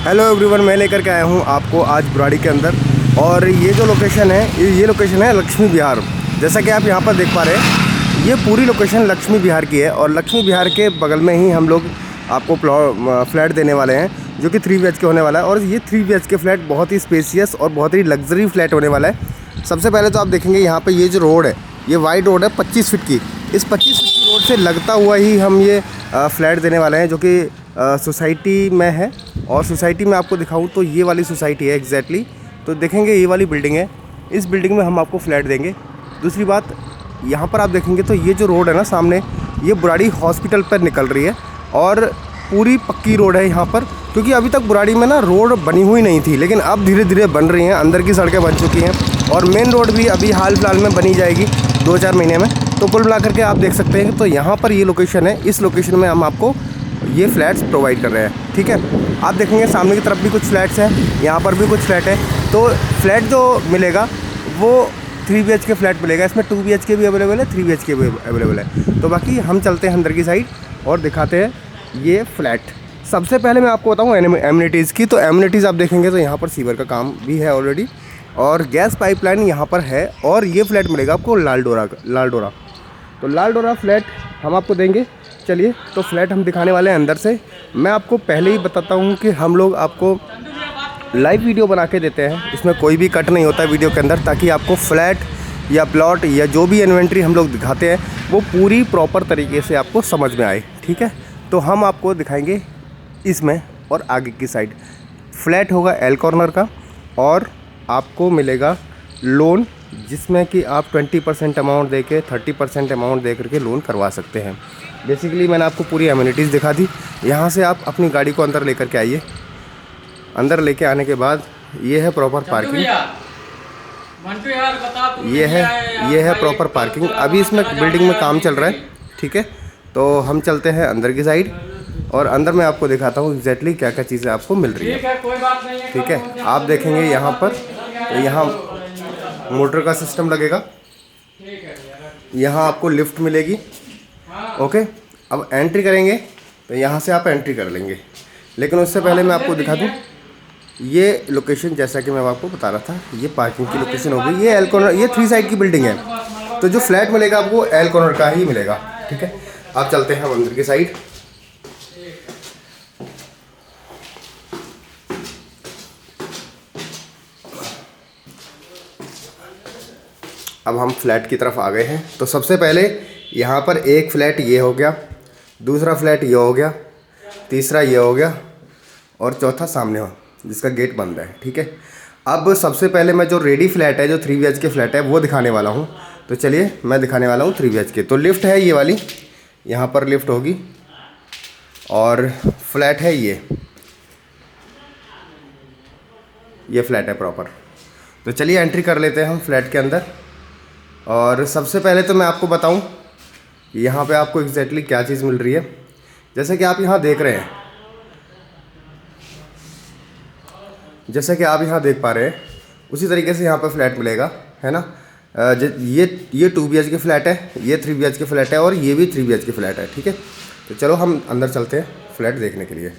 Hello everyone, मैं लेकर के आया हूँ आपको आज बुराड़ी के अंदर। और ये जो लोकेशन है, ये लोकेशन है लक्ष्मी विहार। जैसा कि आप यहाँ पर देख पा रहे हैं, ये पूरी लोकेशन लक्ष्मी विहार की है। और लक्ष्मी विहार के बगल में ही हम लोग आपको फ्लैट देने वाले हैं, जो कि 3 BHK होने वाला है। और ये 3 BHK फ्लैट बहुत ही स्पेसियस और बहुत ही लग्जरी फ्लैट होने वाला है। सबसे पहले तो आप देखेंगे यहाँ पर ये जो रोड है, ये वाइड रोड है 25 फीट की। इस 25 फीट की रोड से लगता हुआ ही हम ये फ्लैट देने वाले हैं, जो कि सोसाइटी में है। और सोसाइटी में आपको दिखाऊं तो ये वाली सोसाइटी है एग्जैक्टली। तो देखेंगे ये वाली बिल्डिंग है, इस बिल्डिंग में हम आपको फ्लैट देंगे। दूसरी बात, यहाँ पर आप देखेंगे तो ये जो रोड है ना सामने, ये बुराड़ी हॉस्पिटल पर निकल रही है। और पूरी पक्की रोड है यहाँ पर, क्योंकि अभी तक बुराड़ी में ना रोड बनी हुई नहीं थी, लेकिन अब धीरे धीरे बन रही हैं। अंदर की सड़कें बन चुकी हैं और मेन रोड भी अभी हाल फिलहाल में बनी जाएगी 2-4 महीने में। तो कुल मिला करके आप देख सकते हैं। तो यहाँ पर ये लोकेशन है, इस लोकेशन में हम आपको ये फ्लैट्स प्रोवाइड कर रहे हैं। ठीक है, आप देखेंगे सामने की तरफ भी कुछ फ्लैट्स हैं, यहाँ पर भी कुछ फ्लैट है। तो फ्लैट जो मिलेगा वो 3 BHK फ्लैट मिलेगा। इसमें 2 BHK भी अवेलेबल है, 3 BHK भी अवेलेबल है। तो बाकी हम चलते हैं अंदर की साइड और दिखाते हैं ये फ्लैट। सबसे पहले मैं आपको बताऊँ एमिनिटीज़ की। तो एमिनिटीज़ आप देखेंगे तो यहाँ पर सीवर का काम भी है ऑलरेडी, और गैस पाइपलाइन यहाँ पर है। और ये फ्लैट मिलेगा आपको लालडोरा। तो लालडोरा फ्लैट हम आपको देंगे। चलिए, तो फ्लैट हम दिखाने वाले हैं अंदर से। मैं आपको पहले ही बताता हूँ कि हम लोग आपको लाइव वीडियो बना के देते हैं, इसमें कोई भी कट नहीं होता है वीडियो के अंदर, ताकि आपको फ्लैट या प्लॉट या जो भी इन्वेंट्री हम लोग दिखाते हैं वो पूरी प्रॉपर तरीके से आपको समझ में आए। ठीक है, तो हम आपको दिखाएंगे इसमें। और आगे की साइड फ्लैट होगा एल कॉर्नर का, और आपको मिलेगा लोन, जिसमें कि आप 20% अमाउंट दे के 30% अमाउंट दे करके लोन करवा सकते हैं। बेसिकली मैंने आपको पूरी एमिनिटीज़ दिखा दी। यहाँ से आप अपनी गाड़ी को अंदर लेकर के आइए। अंदर लेके आने के बाद ये है प्रॉपर पार्किंग, ये है प्रॉपर पार्किंग। अभी इसमें बिल्डिंग में काम चल रहा है। ठीक है, तो हम चलते हैं अंदर की साइड, और अंदर मैं आपको दिखाता हूँ एग्जैक्टली क्या क्या चीज़ें आपको मिल रही है। ठीक है, आप देखेंगे यहाँ पर, तो यहाँ मोटर का सिस्टम लगेगा, यहाँ आपको लिफ्ट मिलेगी। ओके, अब एंट्री करेंगे तो यहाँ से आप एंट्री कर लेंगे। लेकिन उससे पहले मैं आपको दिखा दूँ ये लोकेशन, जैसा कि मैं आपको बता रहा था, ये पार्किंग की लोकेशन होगी। ये एल कॉर्नर, ये 3 साइड की बिल्डिंग है। तो जो फ्लैट मिलेगा आपको एल कॉर्नर का ही मिलेगा। ठीक है, आप चलते हैं मंदिर की साइड। अब हम फ्लैट की तरफ आ गए हैं। तो सबसे पहले यहाँ पर एक फ्लैट ये हो गया, दूसरा फ्लैट ये हो गया, तीसरा ये हो गया, और चौथा सामने हो, जिसका गेट बंद है। ठीक है, अब सबसे पहले मैं जो रेडी फ्लैट है, जो 3 BHK फ्लैट है, वो दिखाने वाला हूँ। तो चलिए मैं दिखाने वाला हूँ 3 BHK। तो लिफ्ट है ये वाली, यहाँ पर लिफ्ट होगी, और फ्लैट है ये फ्लैट है प्रॉपर। तो चलिए एंट्री कर लेते हैं हम फ्लैट के अंदर। और सबसे पहले तो मैं आपको बताऊं कि यहाँ पे आपको एग्जैक्टली क्या चीज़ मिल रही है। जैसे कि आप यहाँ देख रहे हैं, जैसे कि आप यहाँ देख पा रहे हैं, उसी तरीके से यहाँ पे फ्लैट मिलेगा, है ना। ये 2 BHK फ्लैट है, ये 3 BHK फ्लैट है, और ये भी 3 BHK फ्लैट है। ठीक है, तो चलो हम अंदर चलते हैं फ्लैट देखने के लिए।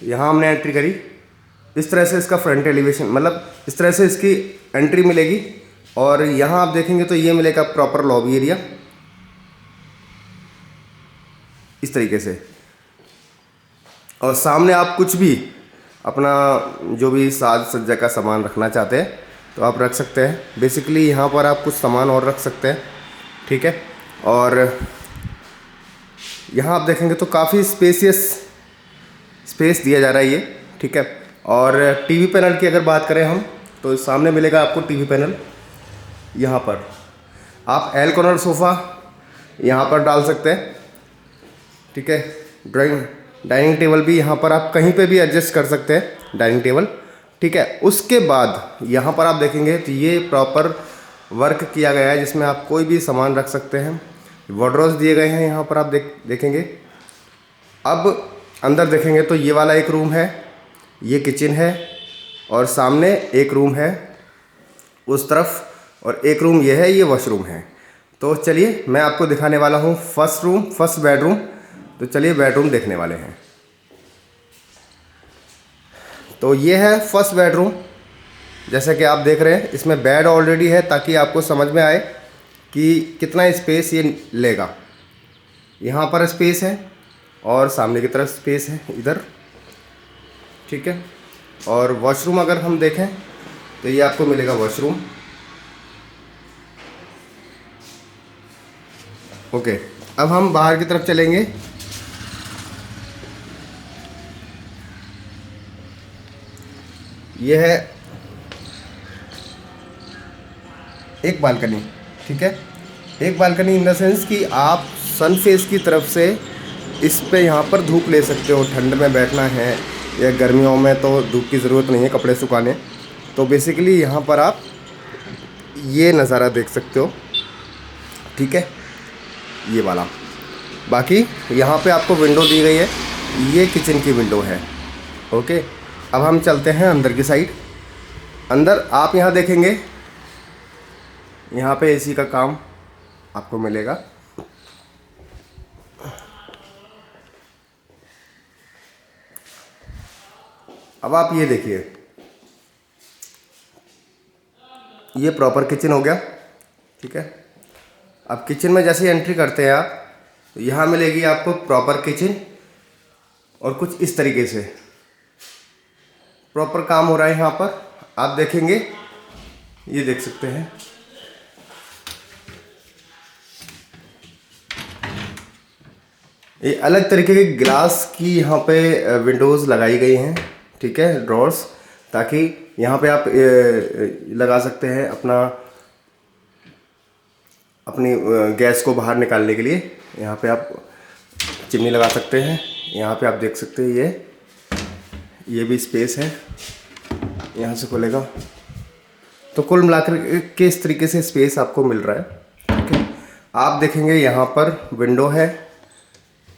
यहाँ हमने एंट्री करी, इस तरह से इसका फ्रंट एलिवेशन, मतलब इस तरह से इसकी एंट्री मिलेगी। और यहाँ आप देखेंगे तो ये मिलेगा प्रॉपर लॉबी एरिया, इस तरीके से। और सामने आप कुछ भी अपना जो भी साज सज्जा का सामान रखना चाहते हैं तो आप रख सकते हैं। बेसिकली यहाँ पर आप कुछ सामान और रख सकते हैं। ठीक है, और यहाँ आप देखेंगे तो काफ़ी स्पेस दिया जा रहा है ये। ठीक है, और टीवी पैनल की अगर बात करें हम, तो सामने मिलेगा आपको टीवी पैनल। यहाँ पर आप एल कॉर्नर सोफ़ा यहाँ पर डाल सकते हैं। ठीक है, डाइनिंग टेबल भी यहाँ पर आप कहीं पे भी एडजस्ट कर सकते हैं, डाइनिंग टेबल। ठीक है, उसके बाद यहाँ पर आप देखेंगे तो ये प्रॉपर वर्क किया गया है, जिसमें आप कोई भी सामान रख सकते हैं। वार्डरोब्स दिए गए हैं यहाँ पर, आप देखेंगे। अब अंदर देखेंगे तो ये वाला एक रूम है, ये किचन है, और सामने एक रूम है उस तरफ, और एक रूम ये है, ये वॉशरूम है। तो चलिए मैं आपको दिखाने वाला हूँ फर्स्ट बेडरूम। तो चलिए बेडरूम देखने वाले हैं। तो ये है फर्स्ट बेडरूम। जैसा कि आप देख रहे हैं इसमें बेड ऑलरेडी है, ताकि आपको समझ में आए कि कितना स्पेस ये लेगा। यहाँ पर स्पेस है और सामने की तरफ स्पेस है इधर, ठीक है। और वॉशरूम अगर हम देखें तो ये आपको मिलेगा वॉशरूम। ओके, अब हम बाहर की तरफ चलेंगे। ये है एक बालकनी, ठीक है। एक बालकनी इन द सेंस कि आप सन फेस की तरफ से इस पे यहाँ पर धूप ले सकते हो। ठंड में बैठना है या गर्मियों में तो धूप की ज़रूरत नहीं है कपड़े सुखाने, तो बेसिकली यहाँ पर आप ये नज़ारा देख सकते हो, ठीक है, ये वाला। बाकी यहाँ पे आपको विंडो दी गई है, ये किचन की विंडो है। ओके, अब हम चलते हैं अंदर की साइड। अंदर आप यहाँ देखेंगे, यहाँ पे एसी का काम आपको मिलेगा। अब आप ये देखिए, ये प्रॉपर किचन हो गया, ठीक है। अब किचन में जैसे एंट्री करते हैं आप, तो यहाँ मिलेगी आपको प्रॉपर किचन और कुछ इस तरीके से प्रॉपर काम हो रहा है। यहाँ पर आप देखेंगे, ये देख सकते हैं, ये अलग तरीके के ग्लास की यहाँ पे विंडोज़ लगाई गई हैं, ठीक है, ड्रॉर्स, ताकि यहाँ पे आप लगा सकते हैं अपनी गैस को बाहर निकालने के लिए। यहाँ पे आप चिमनी लगा सकते हैं। यहाँ पे आप देख सकते हैं ये भी स्पेस है, यहाँ से खुलेगा। तो कुल मिलाकर के इस तरीके से स्पेस आपको मिल रहा है, ठीक है। आप देखेंगे यहाँ पर विंडो है,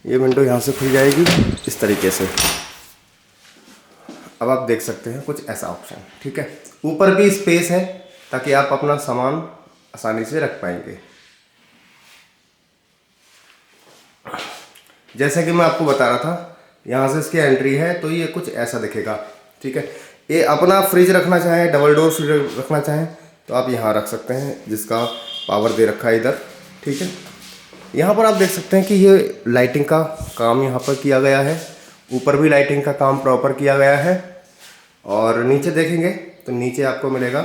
ये विंडो यहाँ से खुल जाएगी इस तरीके से। अब आप देख सकते हैं कुछ ऐसा ऑप्शन, ठीक है। ऊपर भी स्पेस है ताकि आप अपना सामान आसानी से रख पाएंगे। जैसा कि मैं आपको बता रहा था, यहाँ से इसकी एंट्री है तो ये कुछ ऐसा दिखेगा, ठीक है। ये अपना फ्रिज रखना चाहें, डबल डोर फ्रिज रखना चाहें तो आप यहाँ रख सकते हैं, जिसका पावर दे रखा है इधर, ठीक है। यहाँ पर आप देख सकते हैं कि ये लाइटिंग का काम यहाँ पर किया गया है। ऊपर भी लाइटिंग का काम प्रॉपर किया गया है। और नीचे देखेंगे तो नीचे आपको मिलेगा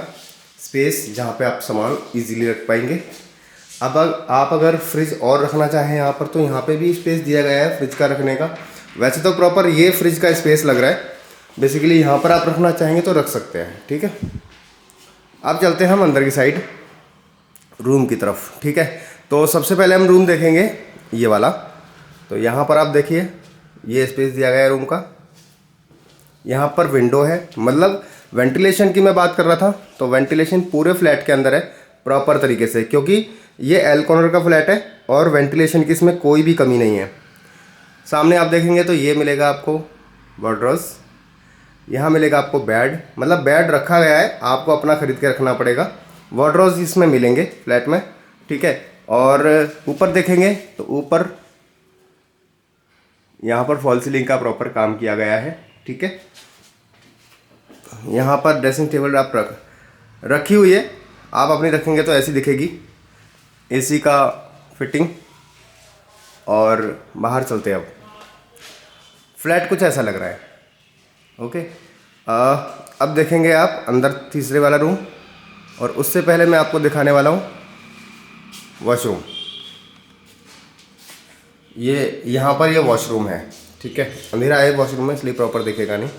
स्पेस, जहाँ पे आप सामान इजीली रख पाएंगे। अब आप अगर फ्रिज और रखना चाहें यहाँ पर, तो यहाँ पे भी स्पेस दिया गया है फ्रिज का रखने का। वैसे तो प्रॉपर ये फ्रिज का स्पेस लग रहा है, बेसिकली यहाँ पर आप रखना चाहेंगे तो रख सकते हैं, ठीक है। अब चलते हैं हम अंदर की साइड, रूम की तरफ, ठीक है। तो सबसे पहले हम रूम देखेंगे ये वाला। तो यहाँ पर आप देखिए, ये स्पेस दिया गया है रूम का। यहाँ पर विंडो है, मतलब वेंटिलेशन की मैं बात कर रहा था, तो वेंटिलेशन पूरे फ्लैट के अंदर है प्रॉपर तरीके से, क्योंकि ये एल कॉर्नर का फ्लैट है और वेंटिलेशन की इसमें कोई भी कमी नहीं है। सामने आप देखेंगे तो ये मिलेगा आपको वार्डरोब्स, यहाँ मिलेगा आपको बेड, मतलब बेड रखा गया है, आपको अपना खरीद के रखना पड़ेगा। वार्डरोब्स इसमें मिलेंगे फ्लैट में, ठीक है। और ऊपर देखेंगे तो ऊपर यहाँ पर फॉल सीलिंग का प्रॉपर काम किया गया है, ठीक है। यहाँ पर ड्रेसिंग टेबल आप रखी हुई है, आप अपनी रखेंगे तो ऐसी दिखेगी। एसी का फिटिंग। और बाहर चलते हैं। अब फ्लैट कुछ ऐसा लग रहा है, ओके। अब देखेंगे आप अंदर तीसरे वाला रूम, और उससे पहले मैं आपको दिखाने वाला हूँ वॉशरूम। ये यहाँ पर ये वॉशरूम है, ठीक है। अंधेरा है वॉशरूम में, इसलिए प्रॉपर दिखेगा नहीं।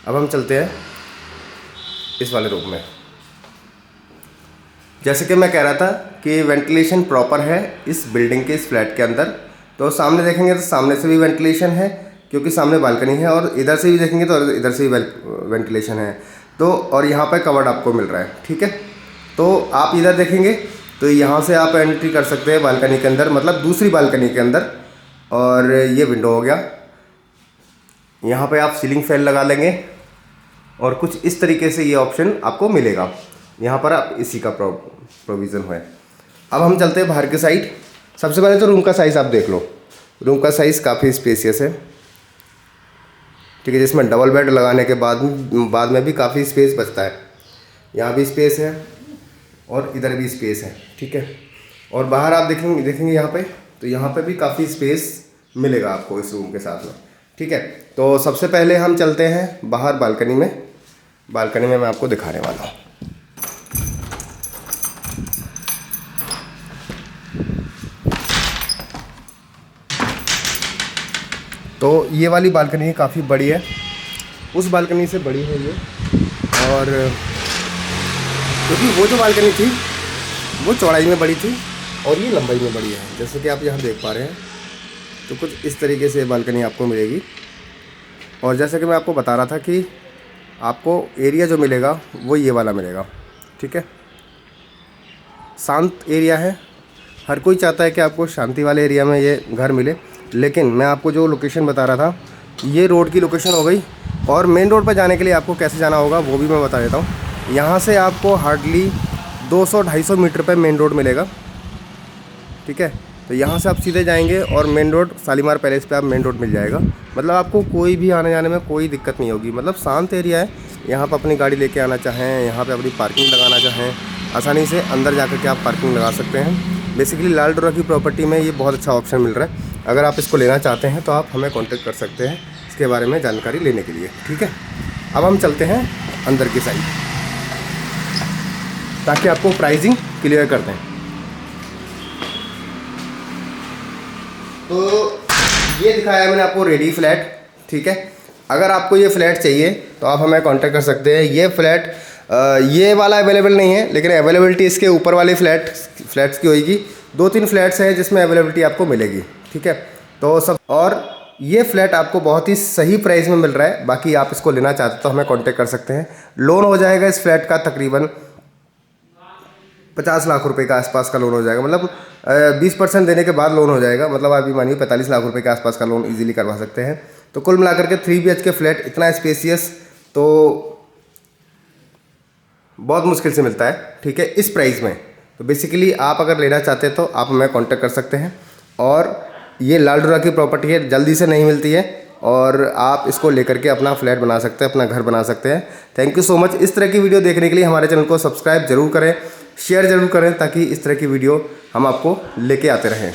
अब हम चलते हैं इस वाले रूम में। जैसे कि मैं कह रहा था कि वेंटिलेशन प्रॉपर है इस बिल्डिंग के, इस फ्लैट के अंदर। तो सामने देखेंगे तो सामने से भी वेंटिलेशन है, क्योंकि सामने बालकनी है, और इधर से भी देखेंगे तो इधर से भी वेंटिलेशन है। तो और यहाँ पर कवर्ड आपको मिल रहा है, ठीक है। तो आप इधर देखेंगे तो यहाँ से आप एंट्री कर सकते हैं बालकनी के अंदर, मतलब दूसरी बालकनी के अंदर। और ये विंडो हो गया। यहाँ पे आप सीलिंग फैन लगा लेंगे, और कुछ इस तरीके से ये ऑप्शन आपको मिलेगा। यहाँ पर आप इसी का प्रोविज़न है। अब हम चलते हैं बाहर के साइड। सबसे पहले तो रूम का साइज़ आप देख लो। रूम का साइज़ काफ़ी स्पेसियस है, ठीक है, जिसमें डबल बेड लगाने के बाद में भी काफ़ी स्पेस बचता है। यहाँ भी स्पेस है और इधर भी स्पेस है, ठीक है। और बाहर आप देखेंगे यहाँ पे, तो यहाँ पे भी काफ़ी स्पेस मिलेगा आपको इस रूम के साथ में, ठीक है। तो सबसे पहले हम चलते हैं बाहर बालकनी में। बालकनी में मैं आपको दिखाने वाला हूँ। तो ये वाली बालकनी काफ़ी बड़ी है, उस बालकनी से बड़ी है ये। और क्योंकि वो जो बालकनी थी वो चौड़ाई में बड़ी थी और ये लंबाई में बड़ी है, जैसे कि आप यहाँ देख पा रहे हैं। तो कुछ इस तरीके से बालकनी आपको मिलेगी। और जैसे कि मैं आपको बता रहा था कि आपको एरिया जो मिलेगा वो ये वाला मिलेगा, ठीक है। शांत एरिया है, हर कोई चाहता है कि आपको शांति वाले एरिया में ये घर मिले। लेकिन मैं आपको जो लोकेशन बता रहा था, ये रोड की लोकेशन हो गई। और मेन रोड पर जाने के लिए आपको कैसे जाना होगा वो भी मैं बता देता हूँ। यहाँ से आपको हार्डली 200-250 मीटर पर मेन रोड मिलेगा, ठीक है। तो यहाँ से आप सीधे जाएंगे और मेन रोड शालीमार पैलेस पे आप मेन रोड मिल जाएगा। मतलब आपको कोई भी आने जाने में कोई दिक्कत नहीं होगी। मतलब शांत एरिया है, यहाँ पर अपनी गाड़ी लेके आना चाहें, यहाँ पे अपनी पार्किंग लगाना चाहें, आसानी से अंदर जा कर के आप पार्किंग लगा सकते हैं। बेसिकली लाल डोरा की प्रॉपर्टी में ये बहुत अच्छा ऑप्शन मिल रहा है। अगर आप इसको लेना चाहते हैं तो आप हमें कॉन्टेक्ट कर सकते हैं इसके बारे में जानकारी लेने के लिए, ठीक है। अब हम चलते हैं अंदर की साइड ताकि आपको प्राइसिंग क्लियर कर दें। तो ये दिखाया मैंने आपको रेडी फ्लैट, ठीक है। अगर आपको ये फ्लैट चाहिए तो आप हमें कांटेक्ट कर सकते हैं। ये फ्लैट ये वाला अवेलेबल नहीं है, लेकिन अवेलेबिलिटी इसके ऊपर वाले फ्लैट्स की होगी। 2-3 फ्लैट्स हैं जिसमें अवेलेबिलिटी आपको मिलेगी, ठीक है। तो सब, और ये फ्लैट आपको बहुत ही सही प्राइस में मिल रहा है। बाकी आप इसको लेना चाहते हैं तो हमें कांटेक्ट कर सकते हैं। लोन हो जाएगा इस फ्लैट का तकरीबन 50 लाख रुपए के आसपास का लोन हो जाएगा। मतलब 20% देने के बाद लोन हो जाएगा। मतलब आप ये मानिए 45 लाख रुपए के आसपास का लोन इजीली करवा सकते हैं। तो कुल मिलाकर के 3 BHK फ्लैट इतना स्पेसियस तो बहुत मुश्किल से मिलता है, ठीक है, इस प्राइस में। तो बेसिकली आप अगर लेना चाहते हैं तो आप हमें कांटेक्ट कर सकते हैं। और ये लाल डोरा की प्रॉपर्टी है, जल्दी से नहीं मिलती है और आप इसको लेकर के अपना फ्लैट बना सकते हैं, अपना घर बना सकते हैं। Thank you so much. इस तरह की वीडियो देखने के लिए हमारे चैनल को सब्सक्राइब जरूर करें, शेयर ज़रूर करें, ताकि इस तरह की वीडियो हम आपको लेके आते रहें।